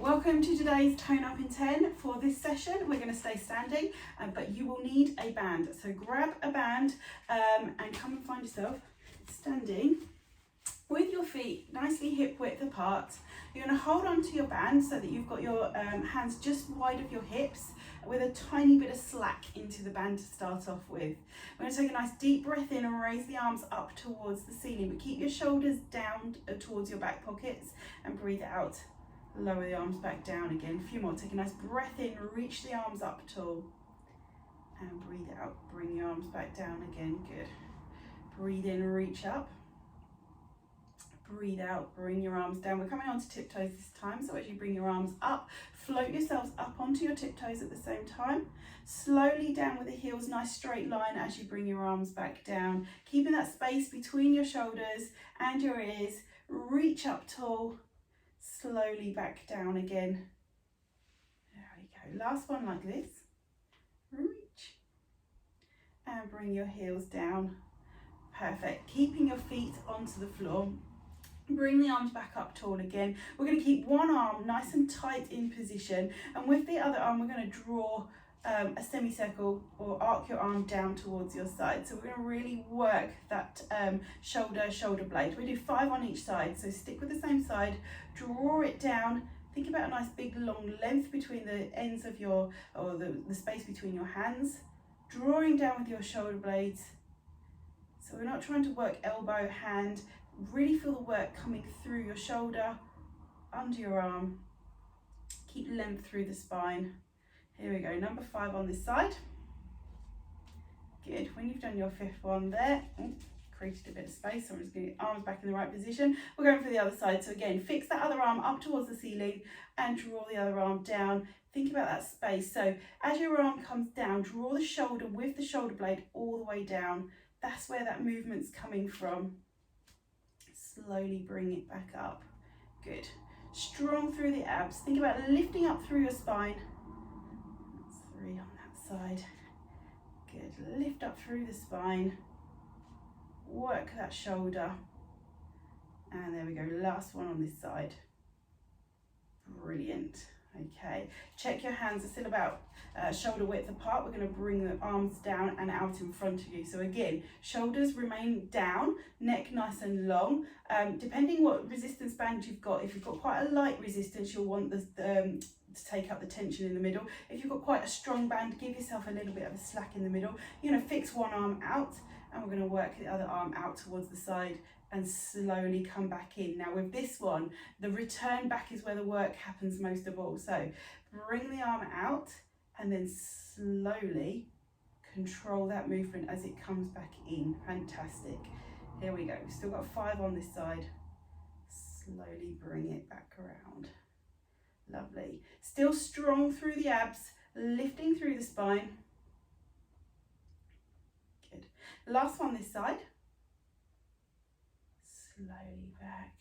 Welcome to today's Tone Up in 10. For this session, we're going to stay standing, but you will need a band. So grab a band and come and find yourself standing with your feet nicely hip width apart. You're going to hold onto your band so that you've got your hands just wide of your hips with a tiny bit of slack into the band to start off with. We're going to take a nice deep breath in and raise the arms up towards the ceiling, but keep your shoulders down towards your back pockets and breathe out. Lower the arms back down again. A few more. Take a nice breath in, reach the arms up tall and breathe out. Bring your arms back down again. Good. Breathe in, reach up. Breathe out, bring your arms down. We're coming onto tiptoes this time, so as you bring your arms up, float yourselves up onto your tiptoes at the same time. Slowly down with the heels, nice straight line as you bring your arms back down. Keeping that space between your shoulders and your ears. Reach up tall, slowly back down again. There we go. Last one like this. Reach and bring your heels down. Perfect. Keeping your feet onto the floor. Bring the arms back up tall again. We're going to keep one arm nice and tight in position, and with the other arm we're going to draw a semicircle or arc your arm down towards your side. So we're going to really work that shoulder blade. We do 5 on each side, so stick with the same side, draw it down. Think about a nice big long length between the ends of your, or the space between your hands, drawing down with your shoulder blades. So we're not trying to work elbow, hand. Really feel the work coming through your shoulder, under your arm. Keep length through the spine. Here we go, number 5 on this side. Good, when you've done your 5th one there, created a bit of space, so I'm just getting arms back in the right position. We're going for the other side, so again, fix that other arm up towards the ceiling and draw the other arm down. Think about that space. So as your arm comes down, draw the shoulder with the shoulder blade all the way down. That's where that movement's coming from. Slowly bring it back up. Good. Strong through the abs. Think about lifting up through your spine. That's 3 on that side. Good. Lift up through the spine. Work that shoulder. And there we go. Last one on this side. Brilliant. Okay, check your hands are still about shoulder width apart. We're going to bring the arms down and out in front of you. So again, shoulders remain down, neck nice and long. Depending what resistance band you've got, if you've got quite a light resistance, you'll want to take up the tension in the middle. If you've got quite a strong band, give yourself a little bit of a slack in the middle. You're going to fix one arm out and we're going to work the other arm out towards the side and slowly come back in. Now with this one, the return back is where the work happens most of all. So bring the arm out and then slowly control that movement as it comes back in. Fantastic. Here we go. We've still got 5 on this side. Slowly bring it back around. Lovely. Still strong through the abs, lifting through the spine. Good. Last one this side. Slowly back.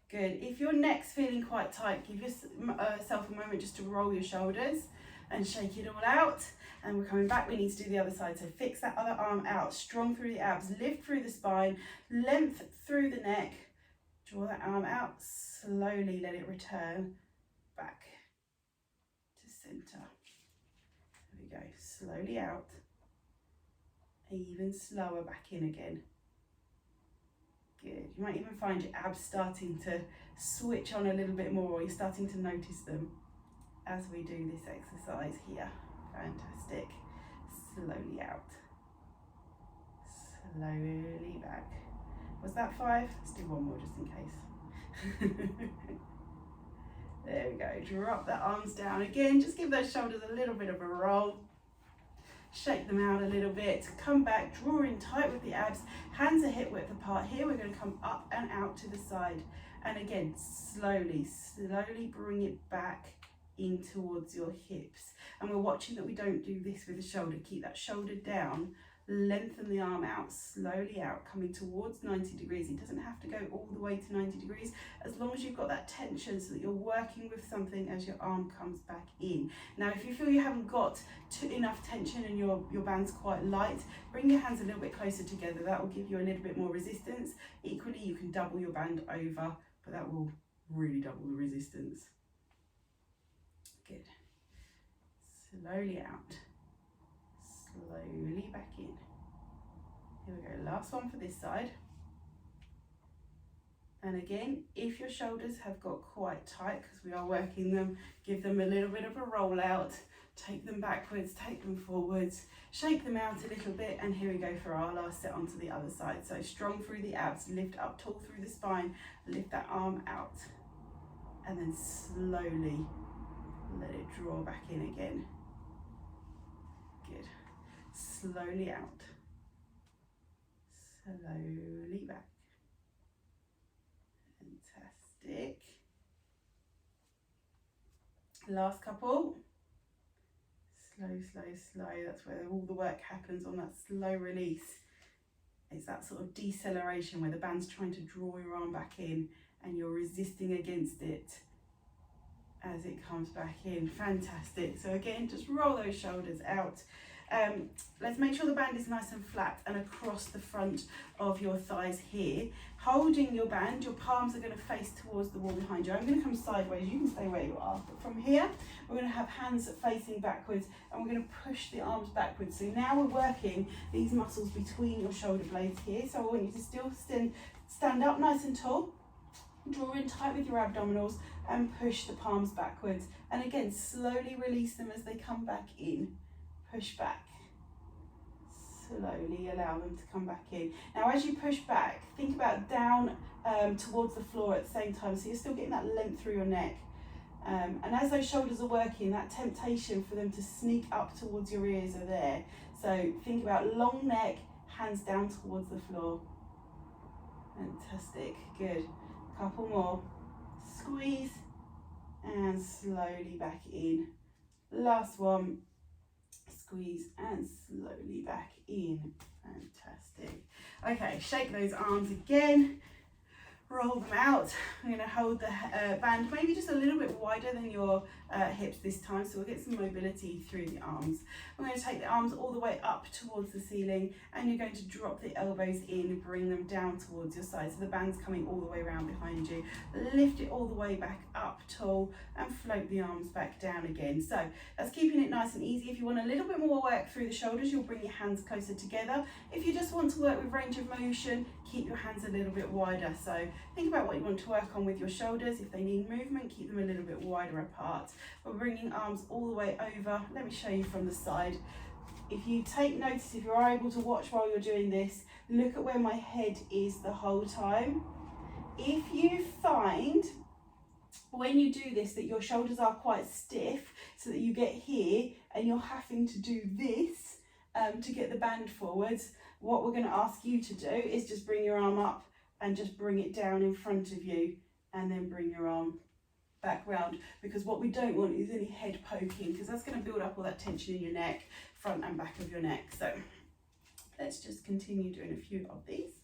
Good. If your neck's feeling quite tight, give yourself a moment just to roll your shoulders and shake it all out. And we're coming back. We need to do the other side. So fix that other arm out. Strong through the abs. Lift through the spine. Length through the neck. Draw that arm out. Slowly let it return back to center. There we go. Slowly out. Even slower back in again. Good. You might even find your abs starting to switch on a little bit more, or you're starting to notice them as we do this exercise here. Fantastic. Slowly out. Slowly back. Was that 5? Let's do one more just in case. There we go. Drop the arms down again. Just give those shoulders a little bit of a roll. Shake them out a little bit, come back, draw in tight with the abs, hands are hip width apart. Here we're going to come up and out to the side, and again slowly bring it back in towards your hips. And we're watching that we don't do this with the shoulder. Keep that shoulder down, lengthen the arm out, slowly out, coming towards 90 degrees. It doesn't have to go all the way to 90 degrees, as long as you've got that tension so that you're working with something as your arm comes back in. Now, if you feel you haven't got enough tension and your band's quite light, bring your hands a little bit closer together. That will give you a little bit more resistance. Equally, you can double your band over, but that will really double the resistance. slowly out, slowly back in. Here we go, last one for this side. And again, if your shoulders have got quite tight, because we are working them, give them a little bit of a roll out, take them backwards, take them forwards, shake them out a little bit, and here we go for our last set onto the other side. So strong through the abs, lift up tall through the spine, lift that arm out, and then slowly let it draw back in again. Good. Slowly out, slowly back. Fantastic. Last couple. Slow, slow, slow. That's where all the work happens, on that slow release. It's that sort of deceleration where the band's trying to draw your arm back in and you're resisting against it as it comes back in. Fantastic. So again, just roll those shoulders out. Let's make sure the band is nice and flat and across the front of your thighs here. Holding your band, your palms are going to face towards the wall behind you. I'm going to come sideways, you can stay where you are. But from here, we're going to have hands facing backwards and we're going to push the arms backwards. So now we're working these muscles between your shoulder blades here. So I want you to still stand up nice and tall. Draw in tight with your abdominals and push the palms backwards. And again, slowly release them as they come back in. Push back. Slowly allow them to come back in. Now as you push back, think about down towards the floor at the same time, so you're still getting that length through your neck. And as those shoulders are working, that temptation for them to sneak up towards your ears are there. So think about long neck, hands down towards the floor. Fantastic, good. Couple more. Squeeze and slowly back in. Last one. Squeeze and slowly back in. Fantastic. Okay, shake those arms again. Roll them out. I'm going to hold the band maybe just a little bit wider than your hips this time, so we'll get some mobility through the arms. I'm going to take the arms all the way up towards the ceiling, and you're going to drop the elbows in, bring them down towards your side, so the band's coming all the way around behind you. Lift it all the way back up tall and float the arms back down again. So that's keeping it nice and easy. If you want a little bit more work through the shoulders, you'll bring your hands closer together. If you just want to work with range of motion, keep your hands a little bit wider. So think about what you want to work on with your shoulders. If they need movement, keep them a little bit wider apart. We're bringing arms all the way over. Let me show you from the side. If you take notice, if you're able to watch while you're doing this, look at where my head is the whole time. If you find when you do this that your shoulders are quite stiff, so that you get here and you're having to do this to get the band forwards, what we're going to ask you to do is just bring your arm up and just bring it down in front of you, and then bring your arm back round, because what we don't want is any head poking, because that's going to build up all that tension in your neck, front and back of your neck. So let's just continue doing a few of these.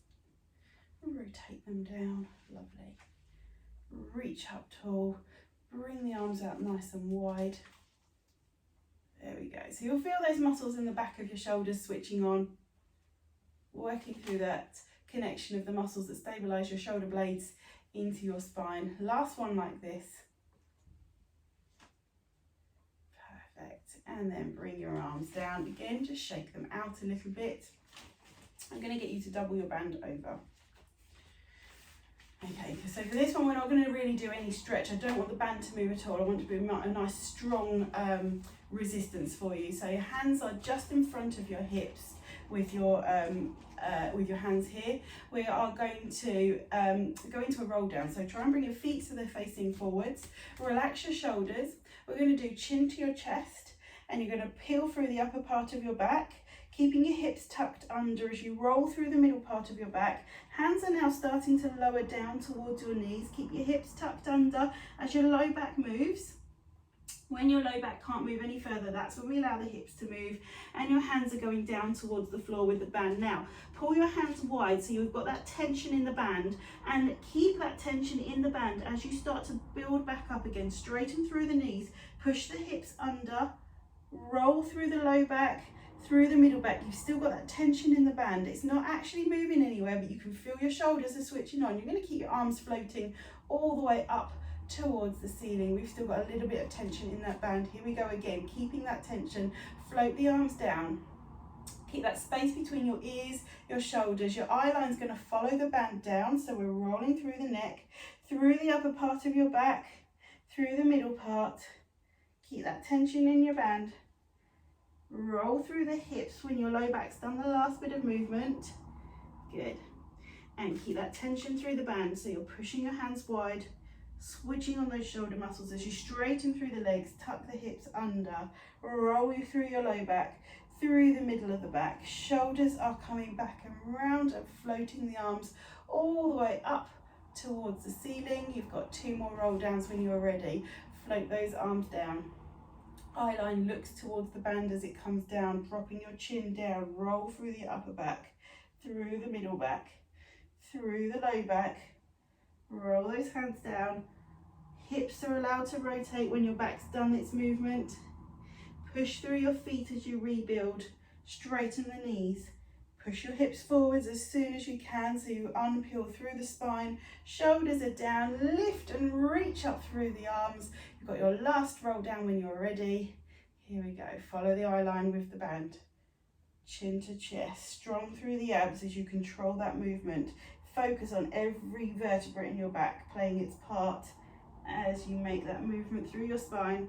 Rotate them down, lovely. Reach up tall, bring the arms out nice and wide. There we go. So you'll feel those muscles in the back of your shoulders switching on, working through that connection of the muscles that stabilize your shoulder blades into your spine. Last one like this. Perfect. And then bring your arms down again, just shake them out a little bit. I'm going to get you to double your band over. Okay, so for this one we're not going to really do any stretch. I don't want the band to move at all. I want to be a nice strong resistance for you. So your hands are just in front of your hips with your hands here. We are going to go into a roll down. So try and bring your feet so they're facing forwards. Relax your shoulders. We're going to do chin to your chest, and you're going to peel through the upper part of your back, keeping your hips tucked under as you roll through the middle part of your back. Hands are now starting to lower down towards your knees. Keep your hips tucked under as your low back moves. When your low back can't move any further, that's when we allow the hips to move, and your hands are going down towards the floor with the band. Now, pull your hands wide so you've got that tension in the band, and keep that tension in the band as you start to build back up again. Straighten through the knees, push the hips under, roll through the low back, through the middle back. You've still got that tension in the band. It's not actually moving anywhere, but you can feel your shoulders are switching on. You're going to keep your arms floating all the way up towards the ceiling. We've still got a little bit of tension in that band. Here we go again, keeping that tension. Float the arms down. Keep that space between your ears, your shoulders. Your eye line's going to follow the band down, so we're rolling through the neck, through the upper part of your back, through the middle part. Keep that tension in your band. Roll through the hips when your low back's done the last bit of movement. Good. And keep that tension through the band, so you're pushing your hands wide, switching on those shoulder muscles as you straighten through the legs, tuck the hips under, roll you through your low back, through the middle of the back. Shoulders are coming back and round and floating the arms all the way up towards the ceiling. You've got 2 more roll downs when you're ready. Float those arms down. Eye line looks towards the band as it comes down, dropping your chin down. Roll through the upper back, through the middle back, through the low back. Roll those hands down. Hips are allowed to rotate when your back's done its movement. Push through your feet as you rebuild. Straighten the knees. Push your hips forwards as soon as you can so you unpeel through the spine. Shoulders are down. Lift and reach up through the arms. You've got your last roll down when you're ready. Here we go. Follow the eye line with the band. Chin to chest. Strong through the abs as you control that movement. Focus on every vertebra in your back playing its part as you make that movement through your spine.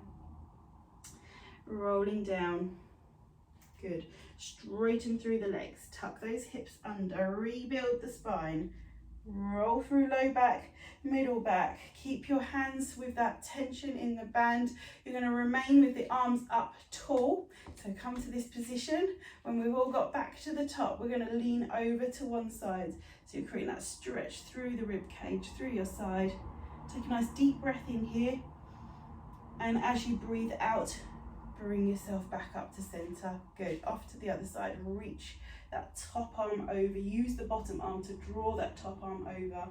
Rolling down. Good. Straighten through the legs. Tuck those hips under. Rebuild the spine. Roll through low back, middle back. Keep your hands with that tension in the band. You're going to remain with the arms up tall. So come to this position. When we've all got back to the top, we're going to lean over to one side. So you're creating that stretch through the rib cage, through your side. Take a nice deep breath in here. And as you breathe out, bring yourself back up to center. Good. Off to the other side. Reach that top arm over. Use the bottom arm to draw that top arm over.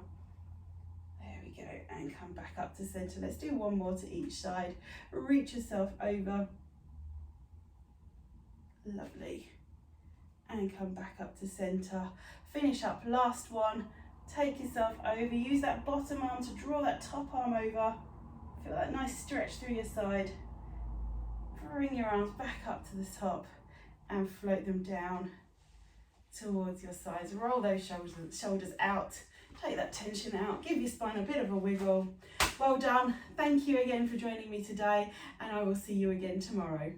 There we go. And come back up to center. Let's do one more to each side. Reach yourself over. Lovely. And come back up to center. Finish up. Last one. Take yourself over. Use that bottom arm to draw that top arm over. Feel that nice stretch through your side. Bring your arms back up to the top and float them down towards your sides. Roll those shoulders out. Take that tension out. Give your spine a bit of a wiggle. Well done. Thank you again for joining me today, and I will see you again tomorrow.